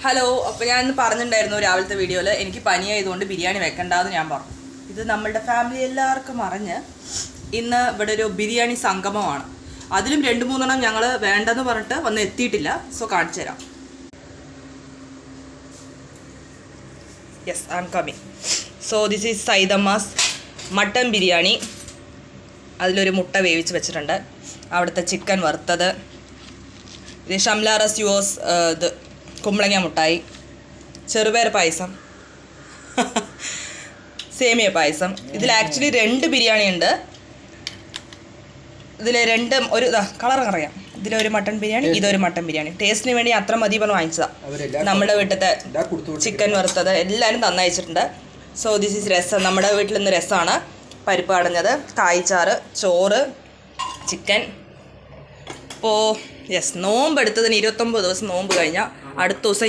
Hello, അപ്പോൾ ഞാൻ ഇന്ന് പറഞ്ഞിട്ടുണ്ടായിരുന്നു രാവിലത്തെ വീഡിയോയിൽ എനിക്ക് പനിയായതുകൊണ്ട് ബിരിയാണി വെക്കണ്ടെന്ന് ഞാൻ പറഞ്ഞു. ഇത് നമ്മളുടെ ഫാമിലി എല്ലാവർക്കും അറിഞ്ഞ് ഇന്ന് ഇവിടെ ഒരു ബിരിയാണി സംഗമമാണ്. അതിലും 2-3 ഞങ്ങൾ വേണ്ടെന്ന് പറഞ്ഞിട്ട് വന്ന് എത്തിയിട്ടില്ല. സോ കാണിച്ചു തരാം. Yes, I am coming. So this is Saidamma's mutton biryani. അതിലൊരു മുട്ട വേവിച്ച് വെച്ചിട്ടുണ്ട്. അവിടുത്തെ ചിക്കൻ വറുത്തത്, ഇത് ഷംല റസ്യൂസ്, ഇത് കുമ്പളങ്ങ മുട്ടായി, ചെറുപയർ പായസം, സേമിയ പായസം. ഇതിൽ ആക്ച്വലി 2 ബിരിയാണി ഉണ്ട്. ഇതിൽ ഒരു കളർ അറിയാം. ഇതിലൊരു മട്ടൻ ബിരിയാണി, ഇതൊരു മട്ടൻ ബിരിയാണി. ടേസ്റ്റിന് വേണ്ടി അത്ര മതി പറഞ്ഞ് വാങ്ങിച്ചതാണ്. നമ്മുടെ വീട്ടിലത്തെ ചിക്കൻ വറുത്തത് എല്ലാവരും തന്നയച്ചിട്ടുണ്ട്. സോ ദിസ് ഈസ് രസം. നമ്മുടെ വീട്ടിൽ നിന്ന് രസമാണ്. പരിപ്പ് അടഞ്ഞത്, കായ്ച്ചാറ്, ചോറ്, ചിക്കൻ. ഇപ്പോൾ യെസ്, നോമ്പ് എടുത്തതിന് 29 ദിവസം നോമ്പ് കഴിഞ്ഞാൽ അടുത്ത ദിവസം